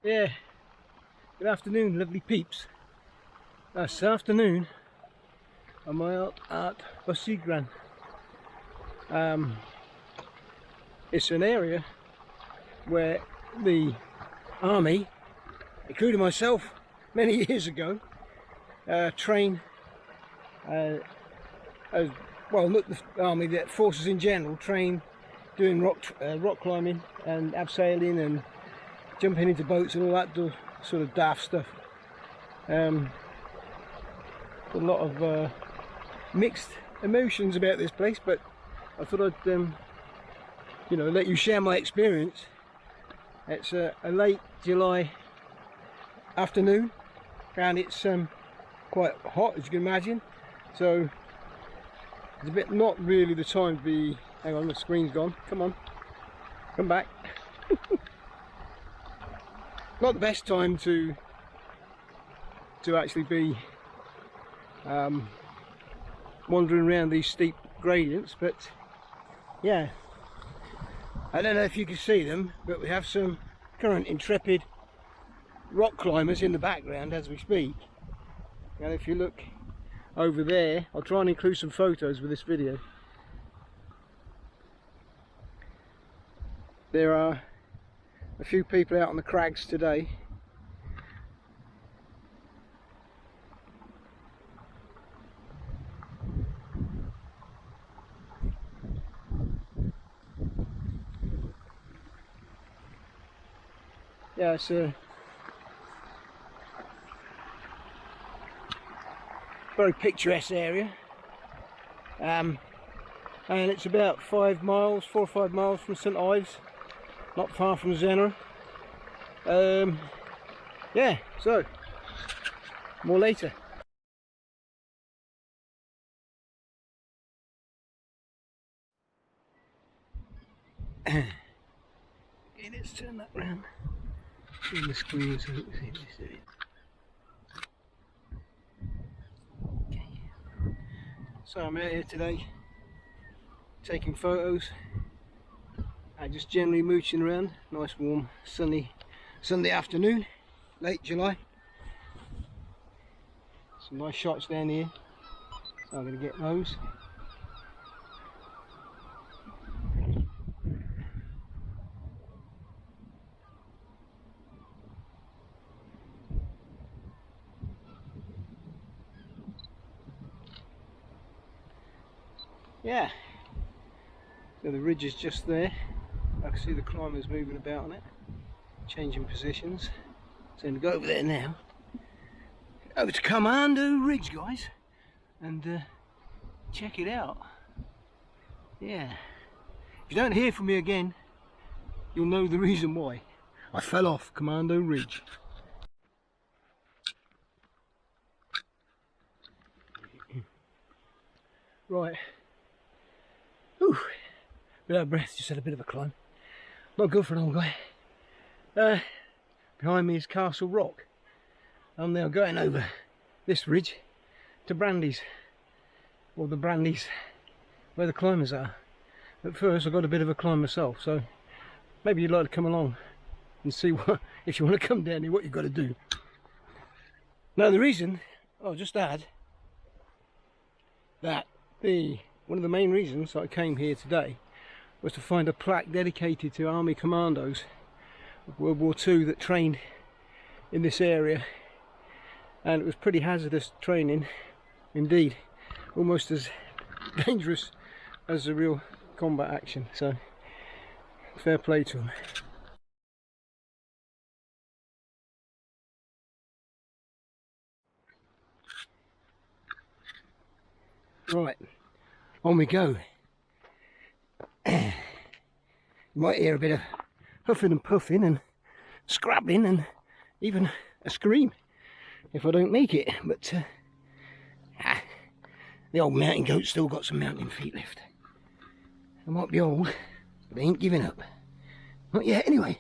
Yeah, good afternoon, lovely peeps. This afternoon I'm out at Bosigran. It's an area where the army, including myself many years ago, train as well, not the army, the forces in general train doing rock climbing and abseiling and jumping into boats and all that sort of daft stuff. A lot of mixed emotions about this place, but I thought I'd let you share my experience. It's a late July afternoon and it's quite hot, as you can imagine, so it's a bit not really the time to be. Hang on, the screen's gone. Come on, come back. Not the best time to actually be wandering around these steep gradients, but yeah, I don't know if you can see them, but we have some current intrepid rock climbers in the background as we speak. And if you look over there, I'll try and include some photos with this video. There are a few people out on the crags today. Yeah, it's a very picturesque area, and it's about 4 or 5 miles from St Ives, not far from Zenera. Yeah, so more later. Okay, let's turn that round in the screen so we can see this. Okay. So I'm out here today taking photos and just generally mooching around. Nice warm sunny Sunday afternoon, late July. Some nice shots down here, so I'm going to get those. Yeah, so the ridge is just there. I can see the climbers moving about on it, changing positions. So I'm going to go over there now, over to Commando Ridge, guys, and check it out. Yeah, if you don't hear from me again, you'll know the reason why. I fell off Commando Ridge. Right. Whew. Without breath, just had a bit of a climb. Not good for an old guy. Behind me is Castle Rock. I'm now going over this ridge to Brandy's, or the Brandy's where the climbers are. But first I've got a bit of a climb myself, so maybe you'd like to come along and see what, if you want to come down here, what you've got to do. Now the reason, I'll just add that one of the main reasons I came here today was to find a plaque dedicated to Army commandos of World War II that trained in this area, and it was pretty hazardous training indeed, almost as dangerous as the real combat action, so fair play to them. Right, on we go. You might hear a bit of huffing and puffing and scrabbling and even a scream if I don't make it, but the old mountain goat's still got some mountain feet left. I might be old, but they ain't giving up. Not yet, anyway.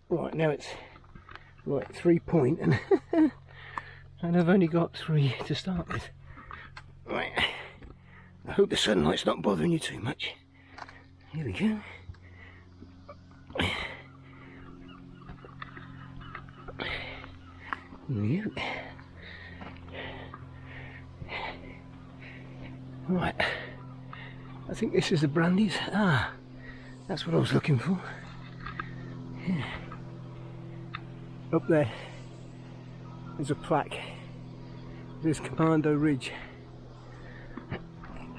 Right, now it's like 3 point and and I've only got 3 to start with. Right, I hope the sunlight's not bothering you too much. Here we go. You. Right, I think this is the Brandies. Ah, that's what I was looking for. Yeah. Up there, there's a plaque. There's Commando Ridge.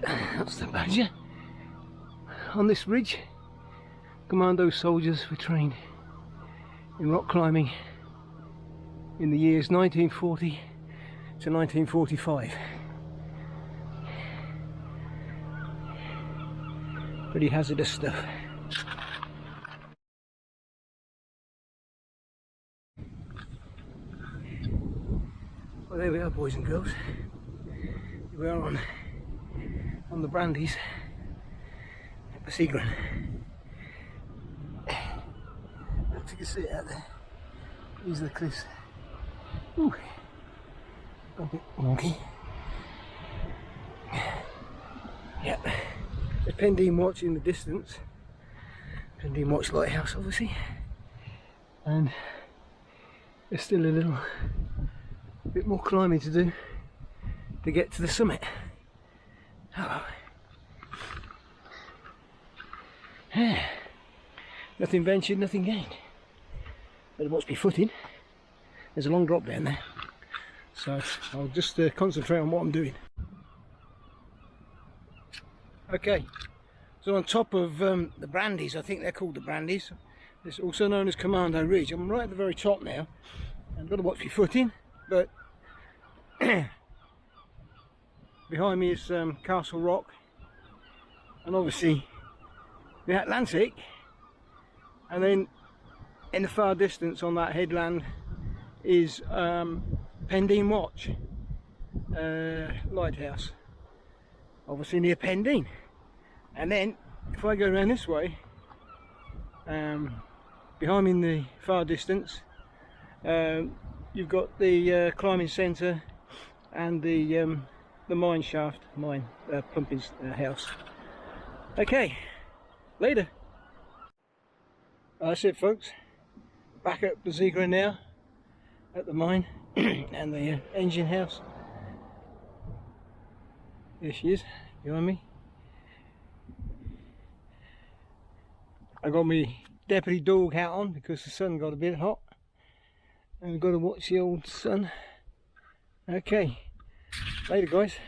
That's the badger. On this ridge, Commando soldiers were trained in rock climbing in the years 1940 to 1945. Pretty hazardous stuff. Well, there we are, boys and girls. We are on the Brandies at Bosigran. If you can see it out there, these are the cliffs. Ooh, a bit wonky. Yeah, there's Pendine Watch in the distance. Pendine Watch lighthouse, obviously, and there's still a little bit more climbing to do to get to the summit. Oh. Yeah. Nothing ventured, nothing gained. Better watch my footing. There's a long drop down there, so I'll just concentrate on what I'm doing. Okay, so on top of the Brandies, I think they're called the Brandies. It's also known as Commando Ridge. I'm right at the very top now. I've got to watch my footing, but behind me is Castle Rock, and obviously the Atlantic, and then in the far distance on that headland is Pendine Watch lighthouse, obviously near Pendine. And then if I go around this way, behind me in the far distance, you've got the climbing centre and the mine shaft, pumping house. Okay, later. That's it, folks. Back at Bosigran now, at the mine and the engine house. There she is, behind me. I got my deputy dog hat on because the sun got a bit hot, and we've got to watch the old sun. Okay, later guys.